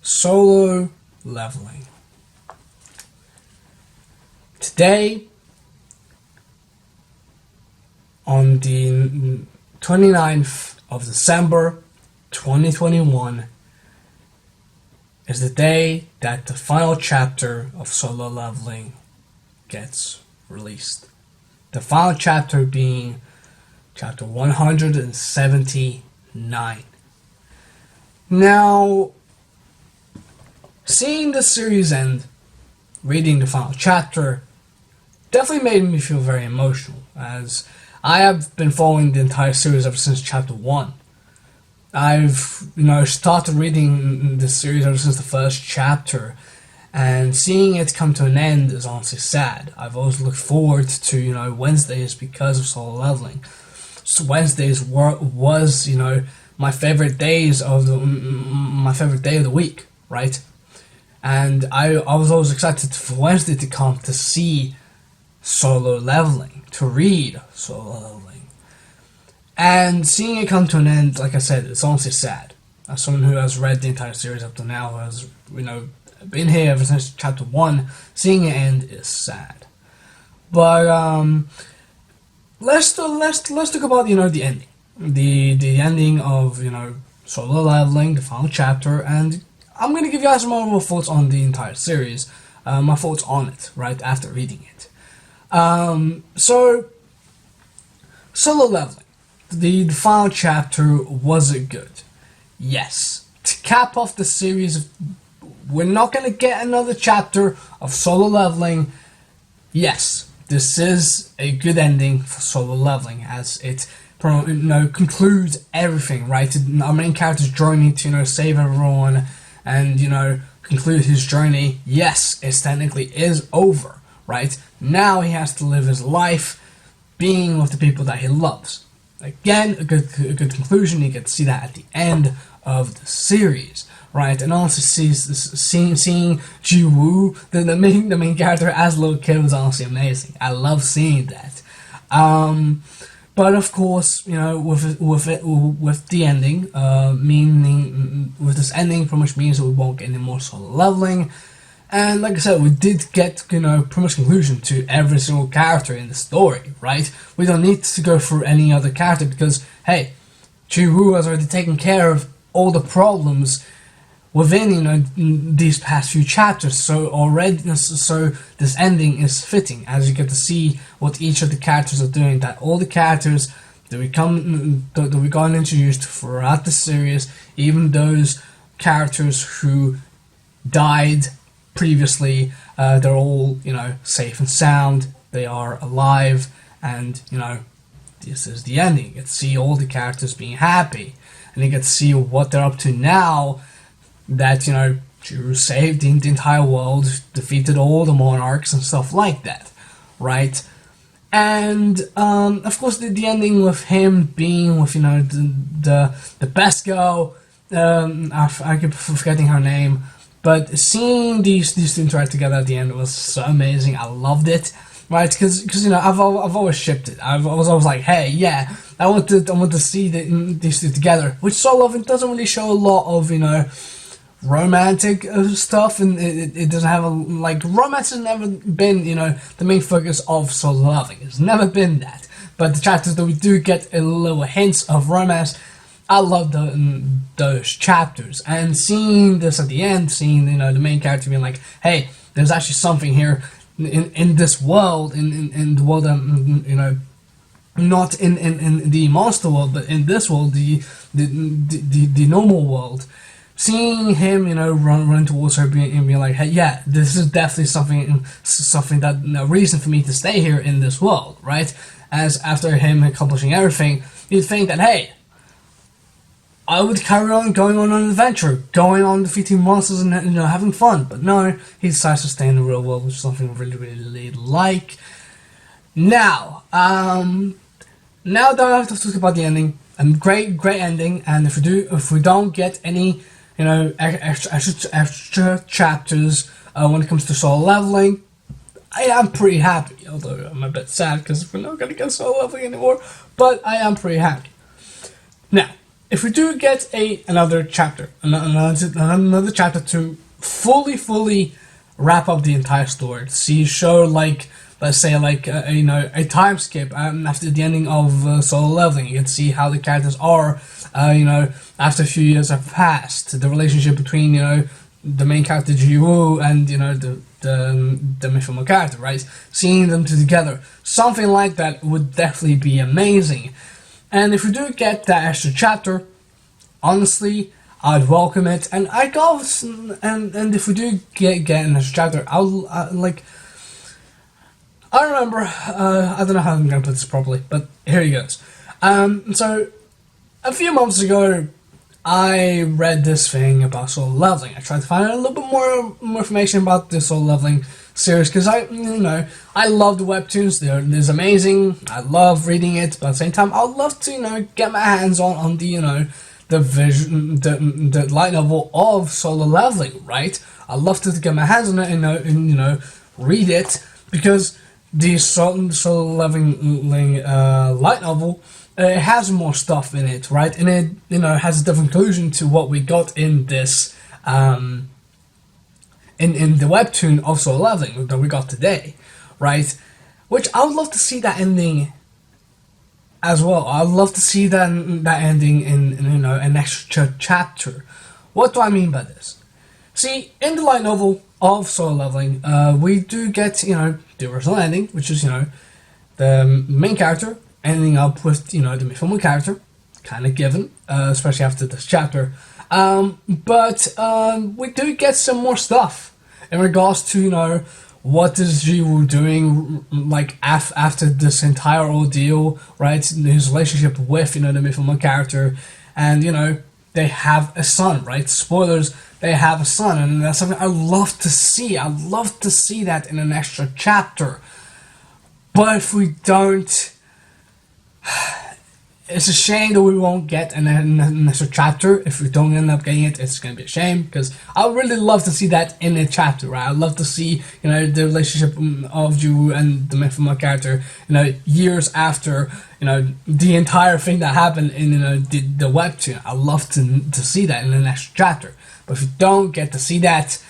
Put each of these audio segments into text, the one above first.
Solo leveling. Today, on the 29th of December 2021, is the day that the final chapter of Solo Leveling gets released. The final chapter being chapter 179. Now, seeing the series end, reading the final chapter, definitely made me feel very emotional, as I have been following the entire series ever since chapter 1. I've, started reading this series ever since the first chapter, and seeing it come to an end is honestly sad. I've always looked forward to, Wednesdays because of Solo Leveling. So Wednesdays was, my favorite day of the week, right? And I was always excited for Wednesday to come to see Solo Leveling, to read Solo Leveling. And seeing it come to an end, like I said, it's honestly sad. As someone who has read the entire series up to now, who has, been here ever since chapter 1, seeing it end is sad. But let's talk about the ending, the ending of Solo Leveling, the final chapter, and I'm gonna give you guys my overall thoughts on the entire series, my thoughts on it right after reading it. So Solo Leveling. The final chapter, was it good? Yes. To cap off the series, we're not going to get another chapter of Solo Leveling. Yes, this is a good ending for Solo Leveling, as it concludes everything, right? Our main character's journey to save everyone and conclude his journey. Yes, it technically is over, right? Now he has to live his life being with the people that he loves. Again, a good conclusion. You get to see that at the end of the series, right? And also seeing Ji-Woo, the main character as a little kid, was honestly amazing. I love seeing that. But of course, with the ending, meaning with this ending, pretty much means that we won't get any more Solo Leveling. And like I said, we did get, pretty much conclusion to every single character in the story, right? We don't need to go through any other character because, hey, Ji-Woo has already taken care of all the problems within, these past few chapters. So this ending is fitting, as you get to see what each of the characters are doing. That all the characters that we got introduced throughout the series, even those characters who died previously, they're all safe and sound. They are alive, and this is the ending. You get to see all the characters being happy, and you get to see what they're up to now. That Jiru saved the entire world, defeated all the monarchs and stuff like that, right? And of course the ending with him being with the best girl. I keep forgetting her name. But seeing these two interact together at the end was so amazing. I loved it, right? Because I've always shipped it. I was always like, hey, yeah, I want to see these two together. Which Solo Leveling doesn't really show a lot of romantic stuff, and it doesn't have romance has never been the main focus of Solo Leveling. It's never been that. But the chapters that we do get a little hints of romance, I love those chapters, and seeing this at the end, seeing the main character being like, "Hey, there's actually something here in this world, in the world, not in the monster world, but in this world, the normal world." Seeing him, run towards her, and being like, "Hey, yeah, this is definitely something that a reason for me to stay here in this world, right?" As after him accomplishing everything, you'd think that, hey, I would carry on going on an adventure, going on defeating monsters and having fun. But no, he decides to stay in the real world, which is something I really like. Now that I have to talk about the ending, a great ending, and if we don't get any extra chapters when it comes to Solo Leveling, I am pretty happy. Although I'm a bit sad because we're not gonna get Solo Leveling anymore, but I am pretty happy. Now, if we do get another chapter, another chapter to fully wrap up the entire story, to see show like, let's say like a time skip after the ending of Solo Leveling, you can see how the characters are, after a few years have passed, the relationship between the main character Ji-Woo and the mythical character, right? Seeing them two together, something like that would definitely be amazing. And if we do get that extra chapter, honestly, I'd welcome it. And I go and if we do get an extra chapter, I remember, I don't know how I'm gonna put this properly, but here he goes. So a few months ago, I read this thing about Solo Leveling. I tried to find out a little bit more information about this Solo Leveling series because I love the webtoons. They're amazing. I love reading it, but at the same time, I'd love to get my hands on the the light novel of Solo Leveling. Right? I'd love to get my hands on it and read it because the Solo Leveling light novel. It has more stuff in it, right? And it, has a different conclusion to what we got in this, in the webtoon of Solo Leveling that we got today, right? Which I would love to see that ending as well. I'd love to see that ending in an extra chapter. What do I mean by this? See, in the light novel of Solo Leveling, we do get, the original ending, which is, the main character ending up with, the mythical character, kind of given, especially after this chapter. But we do get some more stuff in regards to, what is Ji-Woo doing, like, after this entire ordeal, right? His relationship with, the mythical character, and, they have a son, right? Spoilers, they have a son, and that's something I love to see. I love to see that in an extra chapter. But if we don't, it's a shame that we won't get an extra chapter. If we don't end up getting it, it's going to be a shame, because I would really love to see that in a chapter, right? I'd love to see, the relationship of Ji-Woo and the mythical character, years after, the entire thing that happened in, the webtoon. I'd love to see that in the next chapter. But if you don't get to see that,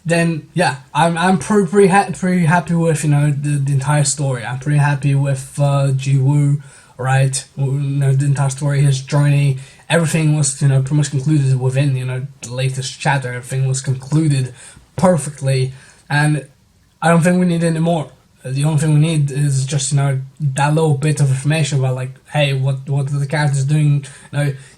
then yeah, I'm pretty happy with the entire story. I'm pretty happy with Ji-Woo, right? The entire story, his journey, everything was pretty much concluded within the latest chapter. Everything was concluded perfectly, and I don't think we need any more. The only thing we need is just that little bit of information about, like, hey, what are the characters doing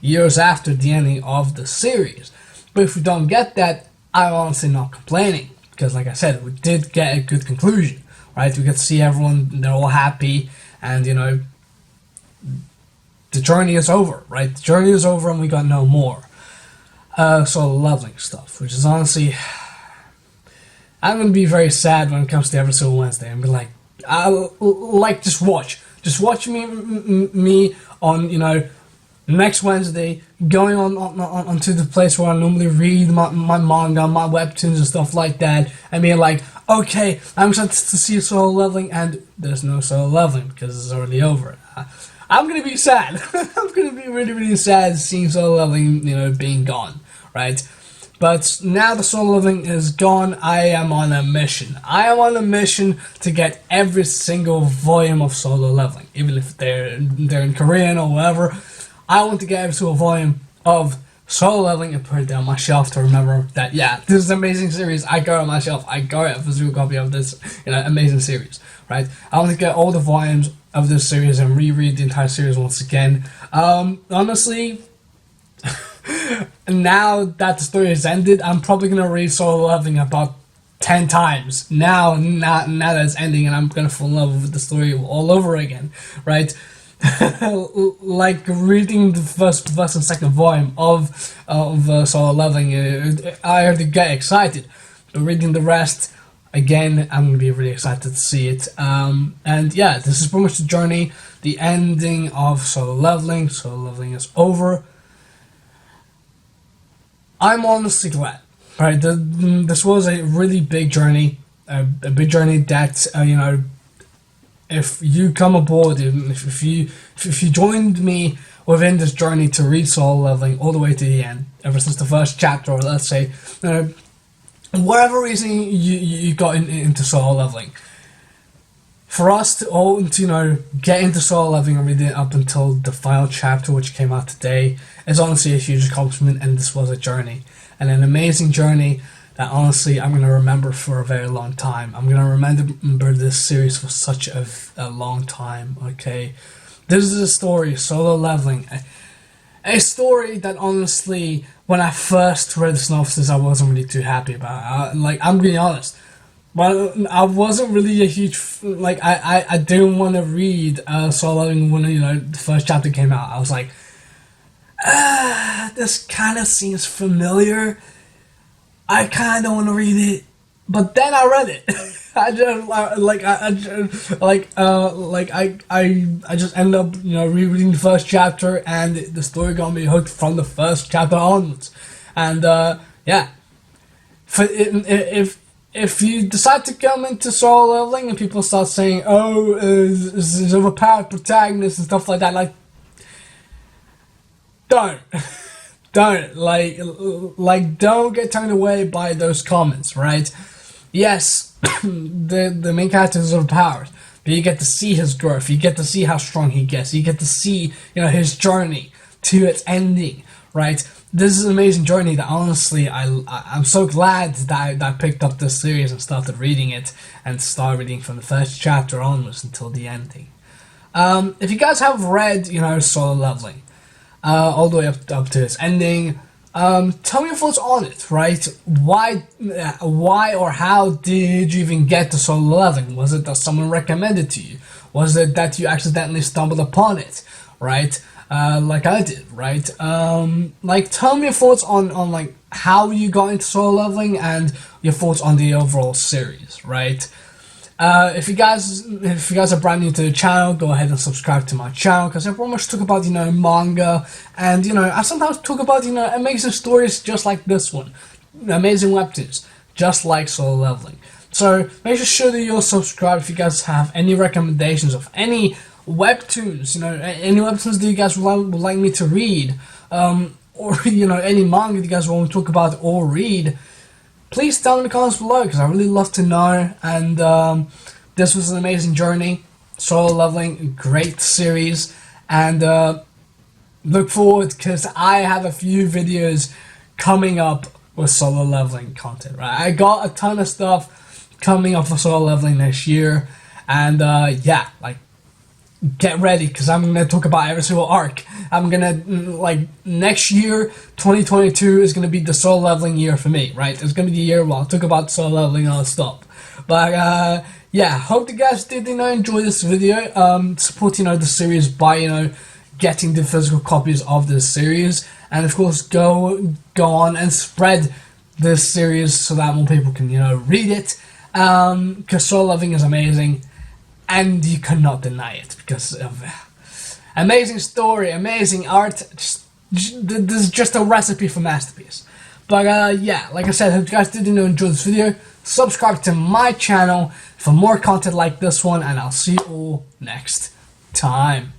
years after the ending of the series. But if we don't get that, I'm honestly not complaining, because like I said, we did get a good conclusion, right? We get to see everyone, they're all happy, and the journey is over, right? The journey is over and we got no more Solo Leveling stuff, which is honestly, I'm going to be very sad when it comes to every single Wednesday. I'm going to just watch me on, next Wednesday, going on to the place where I normally read my manga, my webtoons and stuff like that, and being like, okay, I'm excited to see Solo Leveling, and there's no Solo Leveling because it's already over. I'm gonna be sad. I'm gonna be really sad seeing Solo Leveling, being gone, right? But now the Solo Leveling is gone, I am on a mission. I am on a mission to get every single volume of Solo Leveling, even if they're in Korean or whatever. I want to get every single volume of Solo Leveling and put it down my shelf to remember that, yeah, this is an amazing series. I got it on my shelf. I got a physical copy of this, amazing series, right? I want to get all the volumes of this series and reread the entire series once again. Honestly, now that the story has ended, I'm probably going to read Solo Leveling about 10 times. Now that it's ending, and I'm going to fall in love with the story all over again, right? Like reading the first and second volume of Solo Leveling, I already get excited. But reading the rest, again, I'm gonna be really excited to see it. And yeah, this is pretty much the journey, the ending of Solo Leveling. Solo Leveling is over. I'm honestly glad. Right, this was a really big journey, a big journey that if you come aboard, if you joined me within this journey to read solo leveling all the way to the end, ever since the first chapter, or let's say, whatever reason you got into solo leveling. For us to all get into solo leveling and read it up until the final chapter, which came out today, is honestly a huge accomplishment, and this was a journey, and an amazing journey that honestly I'm gonna remember for a very long time. I'm gonna remember this series for such a long time. Okay, this is a story, solo leveling, a story that honestly, when I first read the synopsis, I wasn't really too happy about. I'm being honest. But I wasn't really a huge I didn't want to read solo leveling when the first chapter came out. I was like, this kind of seems familiar. I kind of don't want to read it, but then I read it. I just ended up rereading the first chapter, and the story got me hooked from the first chapter onwards. And yeah, if you decide to come into solo leveling and people start saying, "Oh, this is overpowered protagonist" and stuff like that, like, don't. Don't don't get turned away by those comments, right? Yes, the main character is overpowered, but you get to see his growth. You get to see how strong he gets. You get to see his journey to its ending, right? This is an amazing journey that honestly I'm so glad that I picked up this series and started reading it, and started reading from the first chapter onwards until the ending. If you guys have read solo leveling, all the way up to its ending, tell me your thoughts on it, right? Why or how did you even get to solo leveling? Was it that someone recommended to you? Was it that you accidentally stumbled upon it, right? Like I did, right? Tell me your thoughts on how you got into solo leveling, and your thoughts on the overall series, right? If you guys are brand new to the channel, go ahead and subscribe to my channel, because I pretty much talk about manga, and I sometimes talk about amazing stories just like this one, amazing webtoons just like solo leveling. So make sure that you're subscribed. If you guys have any recommendations of any webtoons, any webtoons that you guys would like me to read, or any manga that you guys want to talk about or read, please tell me in the comments below, because I really love to know. And this was an amazing journey, solo leveling, great series, and look forward, because I have a few videos coming up with solo leveling content, right? I got a ton of stuff coming up for solo leveling next year, and yeah, get ready, because I'm going to talk about every single arc. I'm going to, next year, 2022, is going to be the solo leveling year for me, right? It's going to be the year where I'll talk about solo leveling non-stop. But, yeah, hope you guys did, enjoy this video. Support, the series by, getting the physical copies of this series. And, of course, go on and spread this series so that more people can, read it. Because solo leveling is amazing. And you cannot deny it, because of amazing story, amazing art. This is just a recipe for masterpiece. But yeah, like I said, if you guys did enjoy this video, subscribe to my channel for more content like this one, and I'll see you all next time.